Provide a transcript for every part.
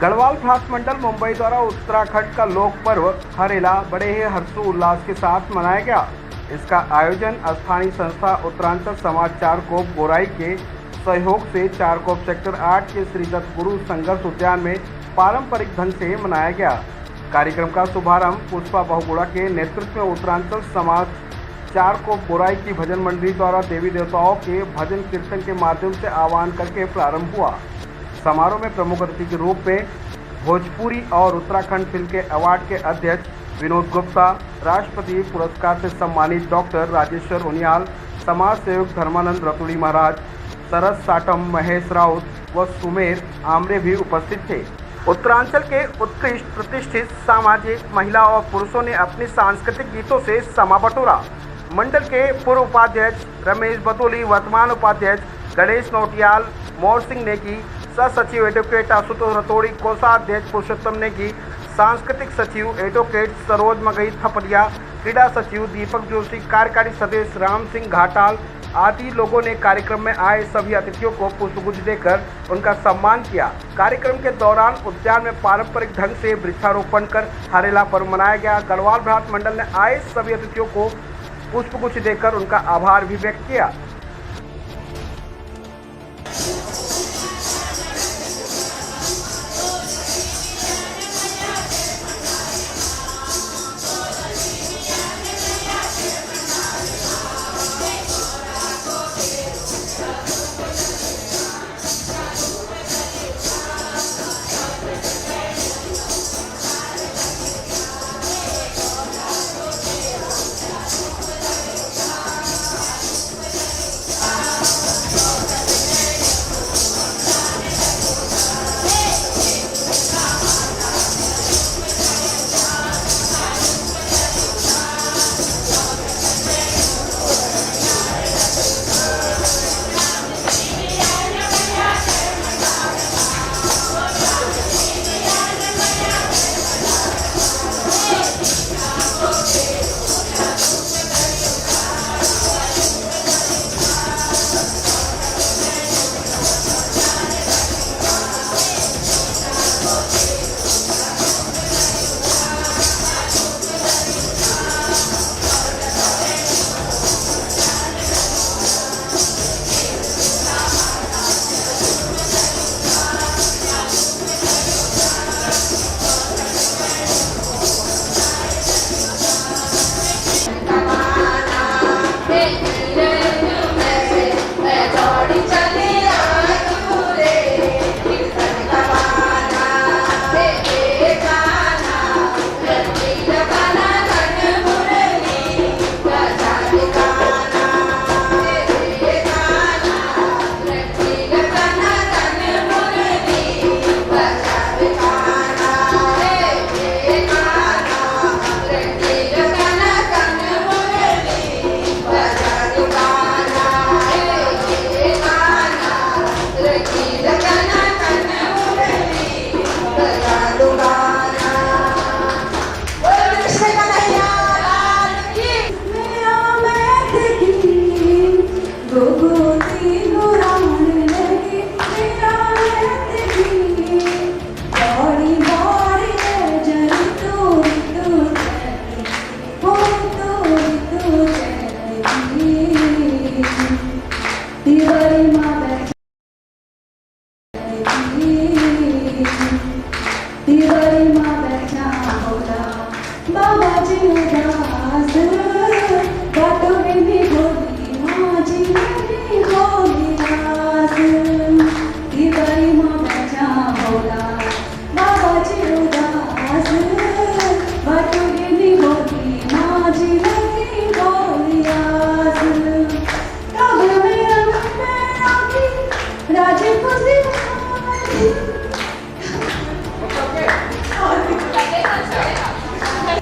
गढ़वाल भ्रात मंडल मुंबई द्वारा उत्तराखंड का लोक पर्व हरेला बड़े ही हर्षोल्लास के साथ मनाया गया। इसका आयोजन स्थानीय संस्था उत्तरांचल समाज चारकोप गोराई के सहयोग से चारकोप सेक्टर 8 के श्री दत्त गुरु संघर्ष उद्यान में पारंपरिक ढंग से मनाया गया। कार्यक्रम का शुभारंभ पुष्पा बहुगुणा के नेतृत्व में उत्तरांचल समाज चारकोप गोराई की भजन मंडली द्वारा देवी देवताओं के भजन कीर्तन के माध्यम से आह्वान करके प्रारंभ हुआ। समारोह में प्रमुख अतिथि के रूप में भोजपुरी और उत्तराखंड फिल्म के अवार्ड के अध्यक्ष विनोद गुप्ता, राष्ट्रपति पुरस्कार से सम्मानित डॉक्टर राजेश्वर उनियाल, समाज सेवक धर्मानंद रतुड़ी महाराज, सरस साटम महेश राउत व सुमेर आमरे भी उपस्थित थे। उत्तरांचल के उत्कृष्ट प्रतिष्ठित सामाजिक महिला और पुरुषों ने अपनी सांस्कृतिक गीतों से समा बटोरा। मंडल के पूर्व उपाध्यक्ष रमेश बतौली, वर्तमान उपाध्यक्ष गणेश नौटियाल, मोर सिंह नेगी, सह सचिव एडवोकेट आशुतोष रतौड़ी, कोषाध्यक्ष पुरुषोत्तम नेगी, सांस्कृतिक सचिव एडवोकेट सरोज मगई थपलिया, क्रीड़ा सचिव दीपक जोशी, कार्यकारी सदस्य राम सिंह घाटाल आदि लोगों ने कार्यक्रम में आए सभी अतिथियों को पुष्पगुच्छ देकर उनका सम्मान किया। कार्यक्रम के दौरान उद्यान में पारंपरिक ढंग से वृक्षारोपण कर हरेला पर्व मनाया गया। गढ़वाल भ्रात मंडल ने आए सभी अतिथियों को पुष्पगुच्छ देकर उनका आभार भी व्यक्त किया।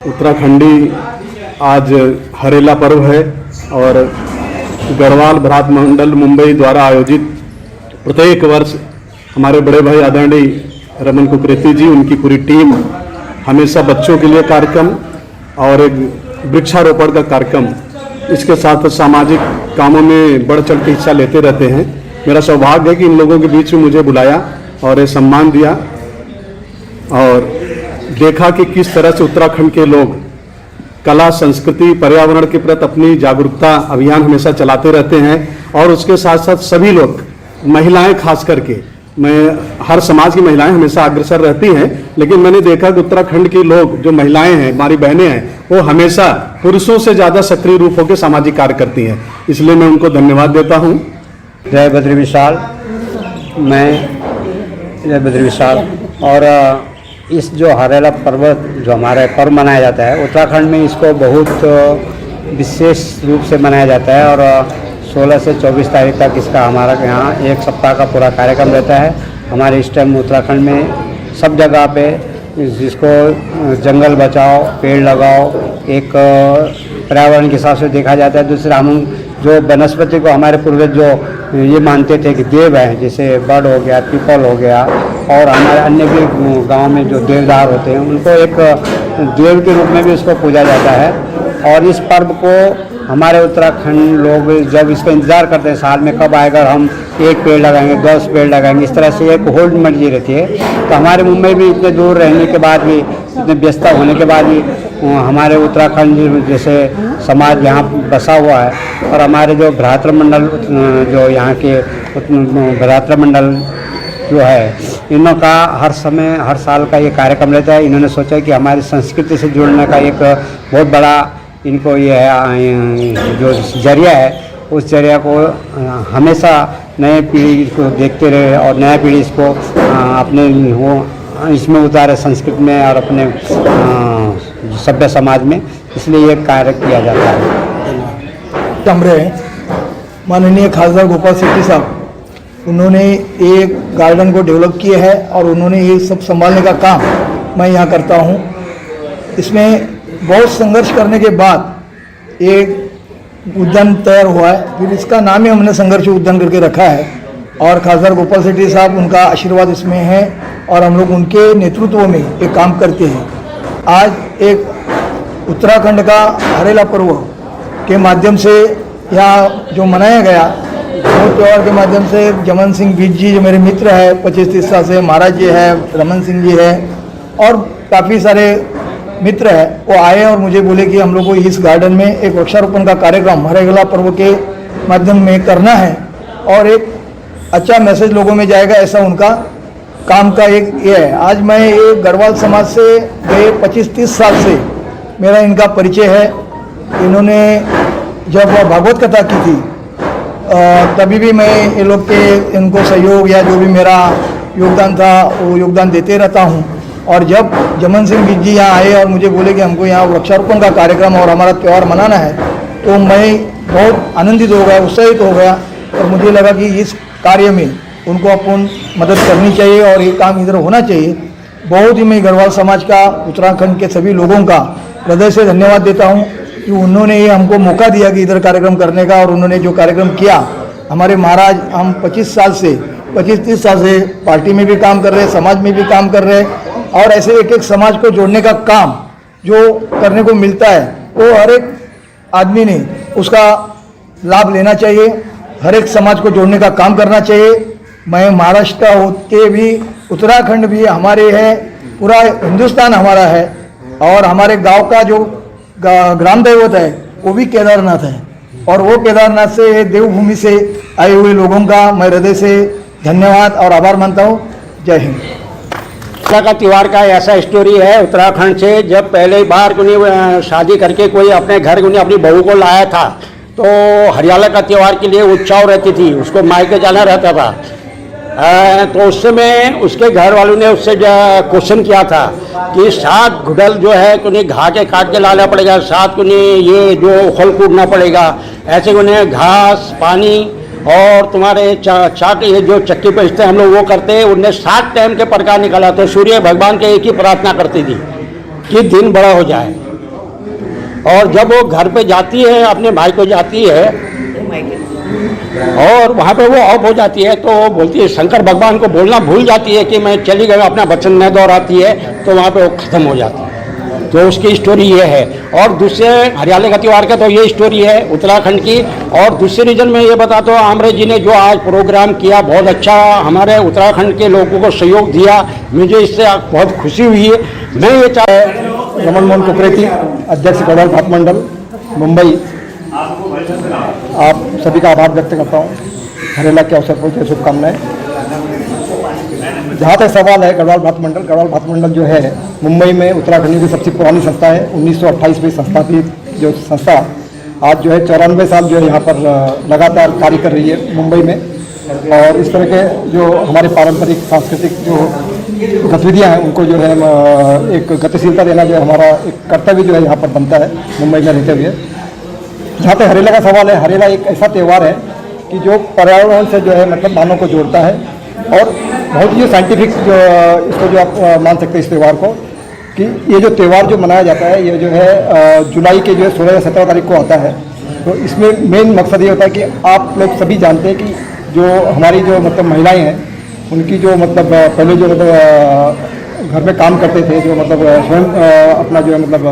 उत्तराखंडी आज हरेला पर्व है और गढ़वाल भ्रात मंडल मुंबई द्वारा आयोजित प्रत्येक वर्ष हमारे बड़े भाई आदरणीय रमन कुकरेती जी, उनकी पूरी टीम हमेशा बच्चों के लिए कार्यक्रम और एक वृक्षारोपण का कार्यक्रम, इसके साथ सामाजिक कामों में बढ़ चढ़ के हिस्सा लेते रहते हैं। मेरा सौभाग्य है कि इन लोगों के बीच में मुझे बुलाया और ये सम्मान दिया। और देखा कि किस तरह से उत्तराखंड के लोग कला, संस्कृति, पर्यावरण के प्रति अपनी जागरूकता अभियान हमेशा चलाते रहते हैं। और उसके साथ साथ सभी लोग, महिलाएं खास करके, मैं हर समाज की महिलाएं हमेशा अग्रसर रहती हैं, लेकिन मैंने देखा कि उत्तराखंड के लोग, जो महिलाएं हैं, हमारी बहनें हैं, वो हमेशा पुरुषों से ज़्यादा सक्रिय रूप होकर सामाजिक कार्य करती हैं। इसलिए मैं उनको धन्यवाद देता हूँ। जय बद्री विशाल। मैं जय बद्री विशाल। और इस जो हरेला पर्व जो हमारा पर्व मनाया जाता है उत्तराखंड में, इसको बहुत विशेष रूप से मनाया जाता है। और 16 से 24 तारीख तक इसका हमारा यहाँ एक सप्ताह का पूरा कार्यक्रम रहता है। हमारे इस टाइम उत्तराखंड में सब जगह पे जिसको जंगल बचाओ, पेड़ लगाओ, एक पर्यावरण के हिसाब से देखा जाता है। दूसरा, हम जो वनस्पति को हमारे पूर्वज जो ये मानते थे कि देव हैं, जैसे बर्ड हो गया, पीपल हो गया, और हमारे अन्य भी गांव में जो देवदार होते हैं, उनको एक देव के रूप में भी उसको पूजा जाता है। और इस पर्व को हमारे उत्तराखंड लोग जब इसका इंतज़ार करते हैं साल में कब आएगा, हम एक पेड़ लगाएंगे, 10 पेड़ लगाएंगे, इस तरह से एक होल्ड मर्जी रहती है। तो हमारे मुंबई में इतने दूर रहने के बाद भी, इतने व्यस्तता होने के बाद भी, हमारे उत्तराखंड जैसे समाज यहाँ बसा हुआ है। और हमारे जो भ्रातृ मंडल, जो यहाँ के भ्रातृ मंडल जो है, इनों का हर समय, हर साल का ये कार्यक्रम रहता है। इन्होंने सोचा कि हमारी संस्कृति से जुड़ने का एक बहुत बड़ा इनको ये है, जो जरिया है, उस जरिया को हमेशा नए पीढ़ी को देखते रहे और नया पीढ़ी इसको अपने वो इसमें उतारे, संस्कृति में और अपने सभ्य समाज में। इसलिए ये कार्य किया जाता है। हमारे माननीय खासदार गोपाल शेट्टी साहब, उन्होंने एक गार्डन को डेवलप किया है और उन्होंने ये सब संभालने का काम मैं यहाँ करता हूँ। इसमें बहुत संघर्ष करने के बाद एक उद्यान तैयार हुआ है। फिर इसका नाम ही हमने संघर्ष उद्यान करके रखा है। और खासदार गोपाल शेट्टी साहब, उनका आशीर्वाद इसमें है और हम लोग उनके नेतृत्व में एक काम करते हैं। आज एक उत्तराखंड का हरेला पर्व के माध्यम से यहाँ जो मनाया गया, वो त्यौहार के माध्यम से जमन सिंह बीज जी जो मेरे मित्र है 25-30 साल से, महाराज जी है, रमन सिंह जी है, और काफ़ी सारे मित्र है, वो आए और मुझे बोले कि हम लोग को इस गार्डन में एक वृक्षारोपण का कार्यक्रम हरेला पर्व के माध्यम में करना है और एक अच्छा मैसेज लोगों में जाएगा, ऐसा उनका काम का एक ये है। आज मैं एक गढ़वाल समाज से गए 25-30 साल से मेरा इनका परिचय है। इन्होंने जब भागवत कथा की थी तभी भी मैं ये लोग के इनको सहयोग या जो भी मेरा योगदान था वो योगदान देते रहता हूँ। और जब जमन सिंह बीज जी यहाँ आए और मुझे बोले कि हमको यहाँ वृक्षारोपण का कार्यक्रम और हमारा त्यौहार मनाना है, तो मैं बहुत आनंदित हो गया, उत्साहित हो गया। और मुझे लगा कि इस कार्य में उनको अपन मदद करनी चाहिए और ये काम इधर होना चाहिए। बहुत ही मैं गढ़वाल समाज का, उत्तराखंड के सभी लोगों का हृदय से धन्यवाद देता हूँ कि उन्होंने ये हमको मौका दिया कि इधर कार्यक्रम करने का। और उन्होंने जो कार्यक्रम किया, हमारे महाराज, हम 25-30 साल से पार्टी में भी काम कर रहे, समाज में भी काम कर रहे, और ऐसे एक एक समाज को जोड़ने का काम जो करने को मिलता है वो हर एक आदमी ने उसका लाभ लेना चाहिए। हर एक समाज को जोड़ने का काम करना चाहिए। मैं महाराष्ट्र का होते भी, उत्तराखंड भी हमारे है, पूरा हिंदुस्तान हमारा है। और हमारे गांव का जो ग्राम दैवत है वो भी केदारनाथ है। और वो केदारनाथ से, देवभूमि से आए हुए लोगों का मैं हृदय से धन्यवाद और आभार मानता हूँ। जय हिंद। का त्यौहार का ऐसा स्टोरी है उत्तराखंड से। जब पहले बार उन्हें शादी करके कोई अपने घर उन्हें अपनी बहू को लाया था, तो हरियाला का त्यौहार के लिए उत्साह रहती थी, उसको मायके जाना रहता था। तो उस समय उसके घर वालों ने उससे क्वेश्चन किया था कि 7 घुटल जो है उन्हें घा के काट के लाना पड़ेगा, 7 उन्हें ये जो उखल कूदना पड़ेगा, ऐसे उन्हें घास, पानी और तुम्हारे चाट, ये जो चक्की बेचते हैं हम लोग वो करते हैं। उनने 7 टाइम के प्रकार निकाला। तो सूर्य भगवान के एक ही प्रार्थना करती थी कि दिन बड़ा हो जाए। और जब वो घर पे जाती है, अपने भाई को जाती है और वहाँ पे वो ऑफ हो जाती है, तो बोलती है, शंकर भगवान को बोलना भूल जाती है कि मैं चली गई, अपना वचन न दोहराती है, तो वहाँ पे वो ख़त्म हो जाती है। तो उसकी स्टोरी ये है। और दूसरे हरियाणा का त्यौहार का तो ये स्टोरी है उत्तराखंड की। और दूसरे रीजन में ये बताता हूँ, आमरे जी ने जो आज प्रोग्राम किया बहुत अच्छा, हमारे उत्तराखंड के लोगों को सहयोग दिया, मुझे इससे बहुत खुशी हुई है। मैं ये रमन मोहन कुकरेती, अध्यक्ष गढ़वाल भात मंडल मुंबई, आप सभी का आभार व्यक्त करता हूँ। हरेला के अवसर पर शुभकामनाएं। जहाँ तक सवाल है गढ़वाल भात मंडल जो है मुंबई में उत्तराखंड की सबसे पुरानी संस्था है। 1928 में संस्थापित जो संस्था आज जो है 94 साल जो है यहाँ पर लगातार कार्य कर रही है मुंबई में। और इस तरह के जो हमारे पारंपरिक सांस्कृतिक जो गतिविधियाँ हैं उनको जो है एक गतिशीलता देना जो हमारा एक कर्तव्य जो है यहाँ पर बनता है मुंबई में रहते हुए। जहाँ तक हरेला का सवाल है, हरेला एक ऐसा त्यौहार है कि जो पर्यावरण से जो है मतलब मानव को जोड़ता है और बहुत ही साइंटिफिक जो इसको जो आप मान सकते हैं इस त्यौहार को कि ये जो त्यौहार जो मनाया जाता है ये जो है जुलाई के जो है 16 या 17 तारीख को आता है। तो इसमें मेन मकसद ये होता है कि आप लोग सभी जानते हैं कि जो हमारी जो मतलब महिलाएं हैं उनकी जो मतलब पहले जो मतलब घर में काम करते थे, जो मतलब स्वयं अपना जो है मतलब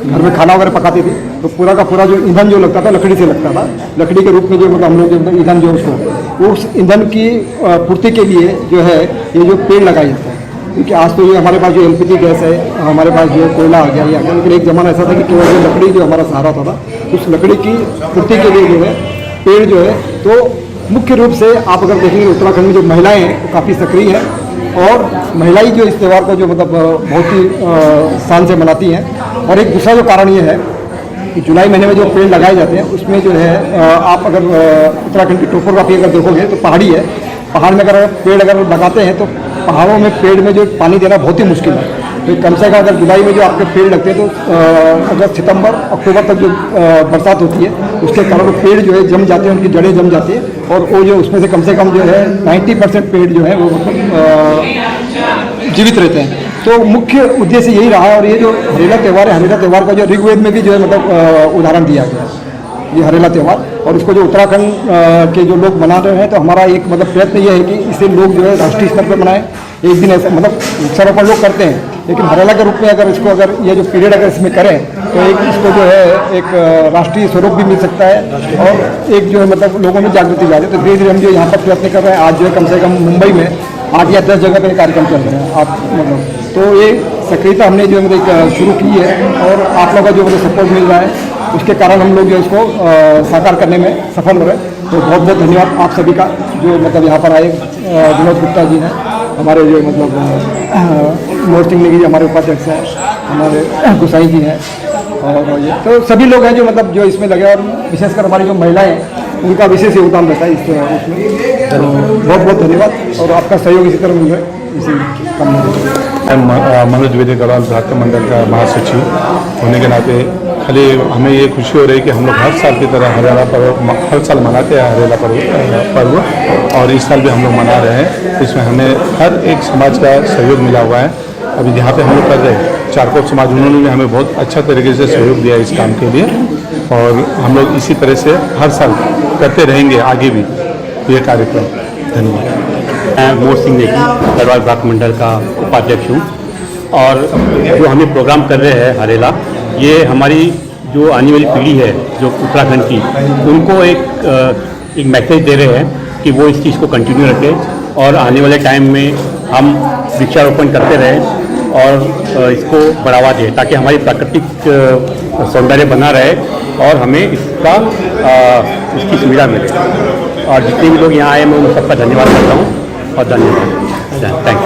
घर में खाना वगैरह पकाती थी, तो पूरा का पूरा जो ईंधन जो लगता था लकड़ी से लगता था। लकड़ी के रूप में जो मतलब हम लोग जो ईंधन जो उसको उस ईंधन की पूर्ति के लिए जो है ये जो पेड़ लगाए जाते हैं। क्योंकि आज तो ये हमारे पास जो LPG गैस है, हमारे पास जो कोयला आ गया, लेकिन एक ज़माना ऐसा था कि केवल जो लकड़ी जो हमारा सहारा होता था, उस लकड़ी की पूर्ति के लिए जो है पेड़ जो है। तो मुख्य रूप से आप अगर देखेंगे उत्तराखंड में जो महिलाएँ हैं वो काफ़ी सक्रिय हैं और महिलाएं जो इस त्यौहार को जो मतलब बहुत ही शान से मनाती हैं। और एक दूसरा जो कारण ये है कि जुलाई महीने में जो पेड़ लगाए जाते हैं उसमें जो है आप अगर उत्तराखंड की टोपोग्राफी अगर देखोगे तो पहाड़ी है। पहाड़ में अगर पेड़ अगर लगाते हैं तो पहाड़ों में पेड़ में जो पानी देना बहुत ही मुश्किल है। तो कम से कम अगर जुलाई में जो आपके पेड़ लगते हैं तो अगस्त सितंबर अक्टूबर तक जो बरसात होती है उसके कारण पेड़ जो है जम जाते हैं, उनकी जड़ें जम जाती हैं और वो जो उसमें से कम जो है 90% पेड़ जो है वो मतलब जीवित रहते हैं। तो मुख्य उद्देश्य यही रहा है। और ये जो हरेला त्यौहार है, हरेला त्यौहार का जो ऋग्वेद में भी जो है मतलब उदाहरण दिया गया है ये हरेला त्यौहार। और इसको जो उत्तराखंड के जो लोग मना रहे हैं तो हमारा एक मतलब प्रयत्न ये है कि इसे लोग जो है राष्ट्रीय स्तर पर मनाएं। एक दिन ऐसा मतलब वृक्षारोपण लोग करते हैं, लेकिन हरेला के रूप में अगर इसको अगर ये जो पीरियड अगर इसमें करें तो एक इसको जो है एक राष्ट्रीय स्वरूप भी मिल सकता है और एक जो है मतलब लोगों में जागृति ला रही है। तो धीरे धीरे हम जो यहाँ पर प्रयत्न कर रहे हैं, आज जो है कम से कम मुंबई में 8 या 10 जगह पर कार्यक्रम चल रहे हैं आप मतलब। तो ये सक्रियता हमने जो मतलब शुरू की है और आप लोगों का जो मतलब सपोर्ट मिल रहा है उसके कारण हम लोग जो इसको साकार करने में सफल हो रहे हैं। तो बहुत बहुत धन्यवाद आप सभी का जो मतलब यहाँ पर आए। विनोद गुप्ता जी हैं हमारे जो मतलब मोर सिंह जी हमारे उपाध्यक्ष हैं, हमारे गुसाई जी हैं और ये तो सभी लोग हैं जो मतलब जो इसमें लगे। और विशेषकर हमारी जो महिलाएं हैं उनका विशेष योगदान रहता है इसमें। तो बहुत बहुत धन्यवाद और आपका सहयोग इसी तरह मिल रहा है इसी काम में। मनोज द्विवेदी गढ़वाल भात मंडल का महासचिव होने के नाते खाली हमें ये खुशी हो रही है कि हम लोग हर साल की तरह हरेला पर्व हर साल मनाते हैं हरेला पर्व और इस साल भी हम लोग मना रहे हैं। इसमें हमें हर एक समाज का सहयोग मिला हुआ है। अभी जहाँ पे हम लोग कर रहे हैं चारकोप समाज, उन्होंने भी हमें बहुत अच्छा तरीके से सहयोग दिया इस काम के लिए और हम लोग इसी तरह से हर साल करते रहेंगे आगे भी ये कार्यक्रम। धन्यवाद। मैं मोर सिंह गढ़वाल भात मंडल का उपाध्यक्ष हूँ और जो हमें प्रोग्राम कर रहे हैं हरेला, ये हमारी जो आने वाली पीढ़ी है जो उत्तराखंड की, उनको एक मैसेज दे रहे हैं कि वो इस चीज़ को कंटिन्यू रखें और आने वाले टाइम में हम वृक्षारोपण करते रहें और इसको बढ़ावा दें ताकि हमारी प्राकृतिक सौंदर्य बना रहे और हमें इसकी सुविधा मिले। और जितने भी लोग यहाँ आए मैं उन सबका धन्यवाद करता हूँ और धन्यवाद। Thank you.